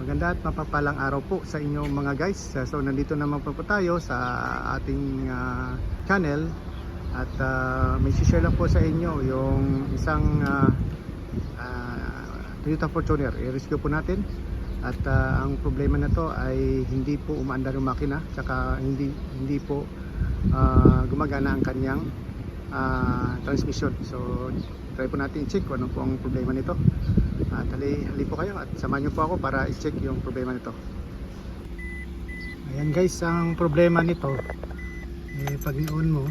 Maganda at mapapalang araw po sa inyo mga guys. So nandito naman po tayo sa ating channel at may share lang po sa inyo yung isang Toyota Fortuner. I-rescue po natin at ang problema na to ay hindi po umaandar yung makina, tsaka hindi po gumagana ang kanyang transmission. So try po natin i-check kung ano po ang problema nito. At hali po kayo at samahan nyo po ako para i-check yung problema nito. Ayan guys, ang problema nito pag ni-on mo,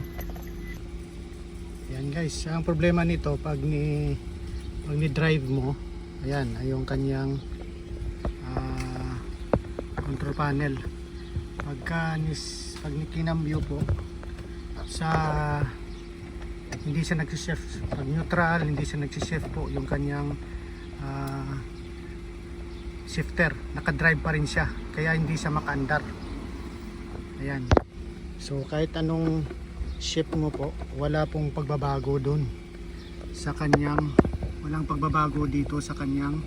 ayan guys, ang problema nito pag ni-drive mo, ayan ay yung kanyang control panel. Pag kinambyo po sa hindi siya nagsishift, pag neutral hindi siya nagsishift po yung kanyang shifter, nakadrive pa rin siya kaya hindi siya makaandar. Ayan, so kahit anong shift mo po, wala pong pagbabago dun sa kanyang, walang pagbabago dito sa kanyang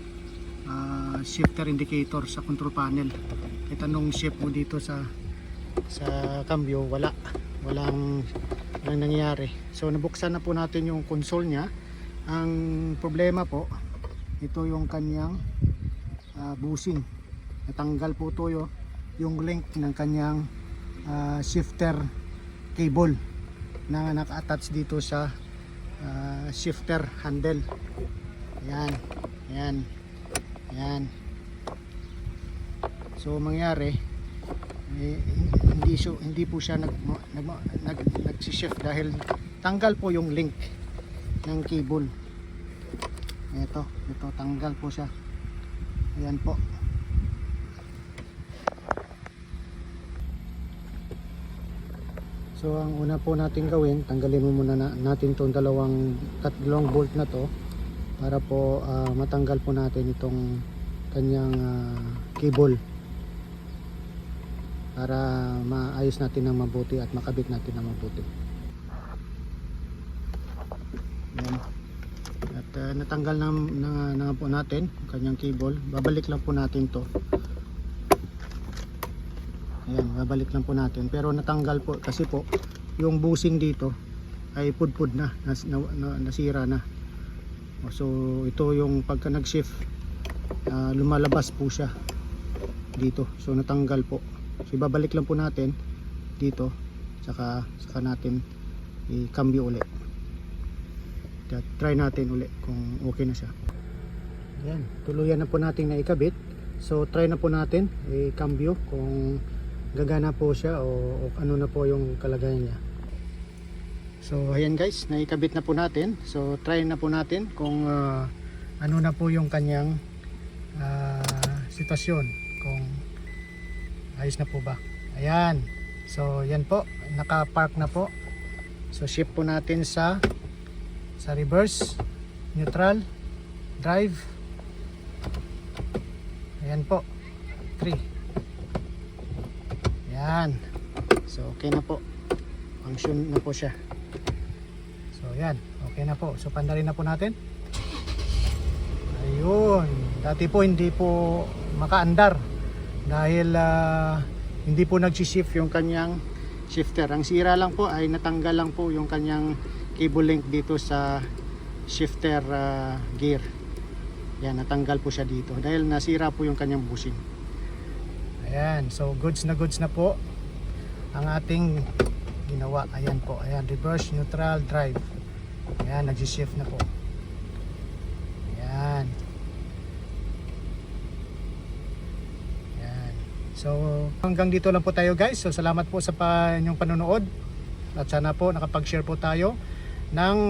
shifter indicator sa control panel. Kahit anong shift mo dito sa cambio, walang nangyayari. So nabuksan na po natin yung console nya. Ang problema po, ito yung kanyang bushing. Natanggal po ito yung link ng kanyang shifter cable na naka-attach dito sa shifter handle. Ayan. So mangyari hindi po siya nag-shift dahil tanggal po yung link ng cable. Ito tanggal po siya. Ayan po. So ang una po natin gawin, tanggalin mo muna natin itong dalawang bolt na to para po matanggal po natin itong kanyang cable para maayos natin ng mabuti at makabit natin ng mabuti. Ayan. At natanggal na po natin kanyang cable. Babalik lang po natin to. Ayan, babalik lang po natin. Pero natanggal po kasi po yung bushing dito ay pudpud na, nasira na. So ito yung pagka nag-shift lumalabas po siya dito. So natanggal po. So ibabalik lang po natin dito, saka natin i-cambio ulit. Try natin ulit kung okay na siya. Ayan, tuluyan na po natin na ikabit. So try na po natin i-cambio kung gagana po siya o ano na po yung kalagayan niya. So ayan guys, naikabit na po natin. So try na po natin kung ano na po yung kanyang sitwasyon, kung ayos na po ba. Ayan, so yan po, naka-park na po. So shift po natin sa reverse, neutral, drive. Ayan po, 3. Ayan, so okay na po, function na po siya. So ayan, okay na po. So pandarin na po natin. Ayun, dati po hindi po makaandar dahil hindi po nagsishift yung kanyang shifter. Ang sira lang po ay natanggal lang po yung kanyang cable link dito sa shifter gear. Yan, natanggal po siya dito dahil nasira po yung kanyang bushing. Ayan, so goods na po ang ating ginawa. Ayan po, ayan, reverse, neutral, drive. Ayan, nag-shift na po. Ayan. Ayan. So hanggang dito lang po tayo guys. So salamat po sa inyong panonood at sana po nakapag-share po tayo ng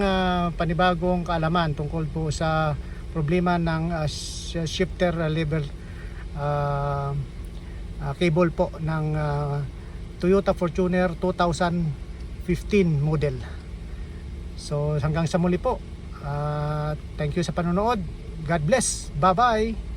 panibagong kaalaman tungkol po sa problema ng shifter lever cable po ng Toyota Fortuner 2015 model. So hanggang sa muli po. Thank you sa panonood. God bless. Bye bye.